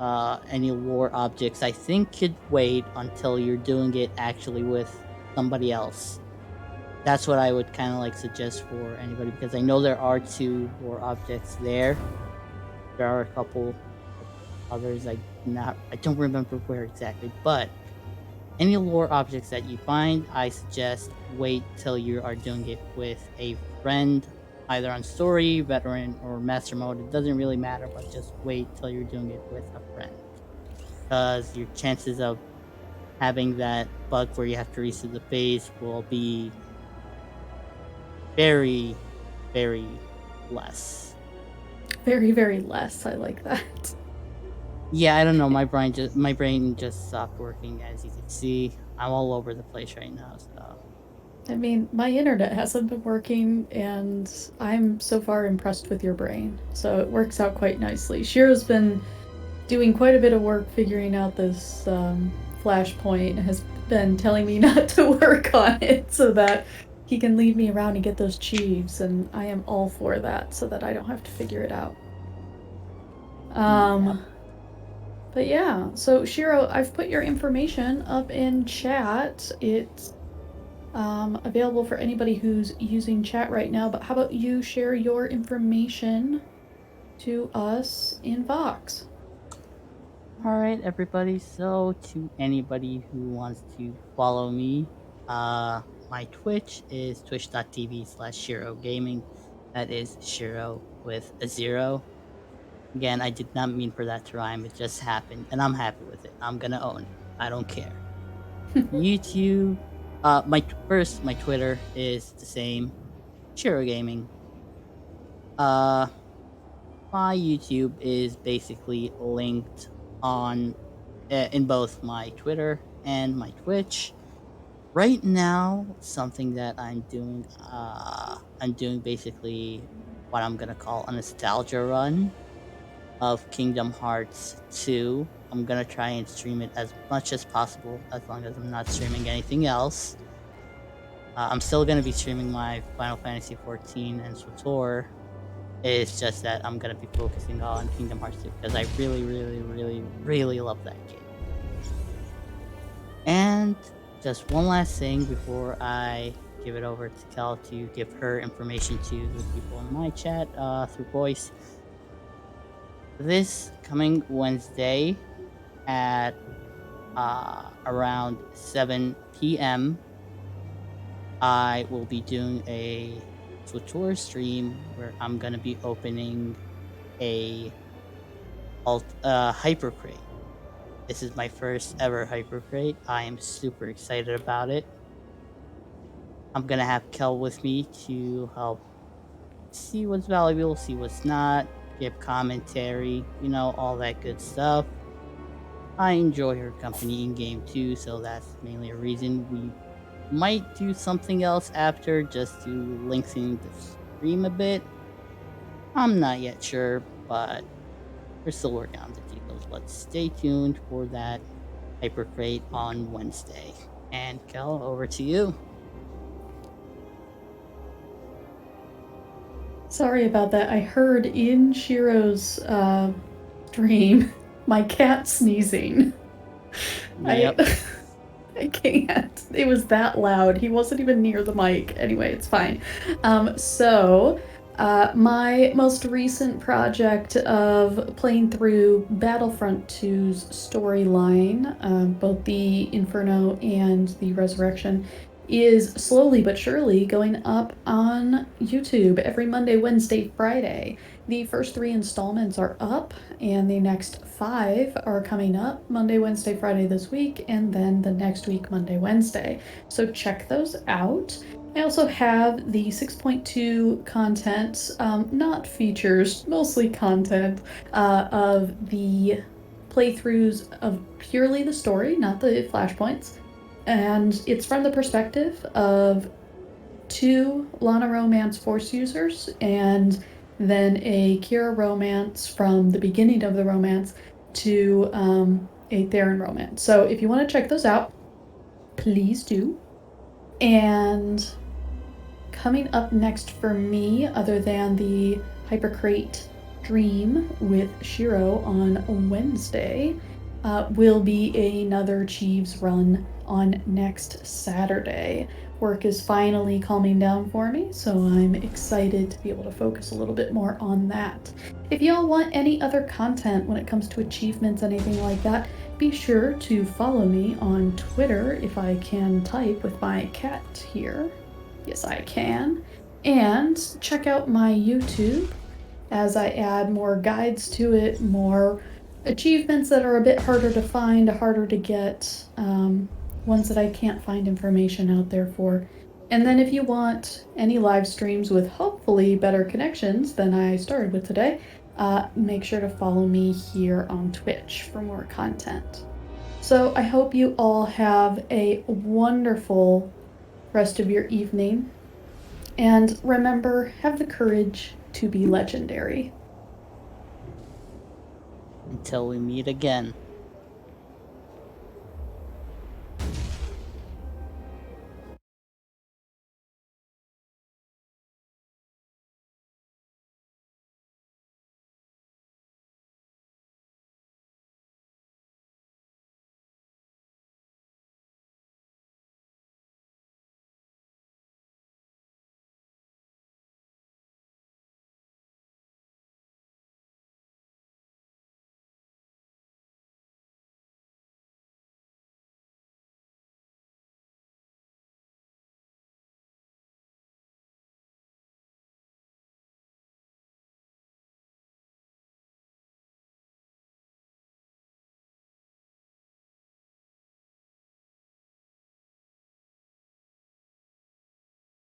Any lore objects I think could wait until you're doing it actually with somebody else. That's what I would kind of like suggest for anybody, because I know there are 2 lore objects there. There are a couple others I don't remember where exactly, but any lore objects that you find, I suggest wait till you are doing it with a friend either on story, veteran, or master mode. It doesn't really matter, but just wait till you're doing it with a friend, because your chances of having that bug where you have to reset the phase will be very, very less. Very, very less. I like that. Yeah, I don't know. My brain just stopped working, as you can see. I'm all over the place right now. So I mean, my internet hasn't been working, and I'm so far impressed with your brain. So it works out quite nicely. Shiro's been doing quite a bit of work figuring out this flashpoint, has been telling me not to work on it so that he can leave me around and get those Chiefs, and I am all for that so that I don't have to figure it out. yeah. But yeah, so Shiro, I've put your information up in chat. It's available for anybody who's using chat right now, but how about you share your information to us in Vox? All right, everybody. So to anybody who wants to follow me, my Twitch is twitch.tv/Shiro Gaming. That is Shiro with a 0. Again, I did not mean for that to rhyme. It just happened, and I'm happy with it. I'm gonna own it. I don't care. YouTube. My Twitter is the same, Shiro Gaming. My YouTube is basically linked on in both my Twitter and my Twitch. Right now, something that I'm doing basically what I'm gonna call a nostalgia run of Kingdom Hearts 2. I'm gonna try and stream it as much as possible, as long as I'm not streaming anything else. I'm still gonna be streaming my Final Fantasy 14 and SWTOR. It's just that I'm gonna be focusing on Kingdom Hearts 2 because I really, really, really, really love that game. And just one last thing before I give it over to Kel to give her information to the people in my chat through voice. This coming Wednesday at around 7 p.m. I will be doing a SWTOR stream where I'm gonna be opening a Hyper Crate. This is my first ever Hyper Crate. I am super excited about it. I'm gonna have Kel with me to help see what's valuable, see what's not, give commentary, all that good stuff. I enjoy her company in game too, so that's mainly a reason. We might do something else after just to lengthen the stream a bit. I'm not yet sure, but we're still working on the details. But stay tuned for that Hyper Crate on Wednesday. And Kel, over to you. Sorry about that. I heard in Shiro's stream my cat sneezing. Yep. I can't. It was that loud. He wasn't even near the mic. Anyway, it's fine. My most recent project of playing through Battlefront 2's storyline, both the Inferno and the Resurrection, is slowly but surely going up on YouTube every Monday, Wednesday, Friday. The first 3 installments are up, and the next 5 are coming up Monday, Wednesday, Friday this week, and then the next week, Monday, Wednesday. So check those out. I also have the 6.2 content, not features, mostly content, of the playthroughs of purely the story, not the flashpoints. And it's from the perspective of 2 Lana Romance Force users and then a Kira romance from the beginning of the romance to a Theron romance. So if you want to check those out, please do. And coming up next for me, other than the Hypercrate Dream with Shiro on Wednesday, will be another Chiefs run on next Saturday. Work is finally calming down for me, so I'm excited to be able to focus a little bit more on that. If y'all want any other content when it comes to achievements, anything like that, be sure to follow me on Twitter if I can type with my cat here. Yes, I can. And check out my YouTube as I add more guides to it, more achievements that are a bit harder to find, harder to get, ones that I can't find information out there for. And then if you want any live streams with hopefully better connections than I started with today, make sure to follow me here on Twitch for more content. So I hope you all have a wonderful rest of your evening. And remember, have the courage to be legendary. Until we meet again.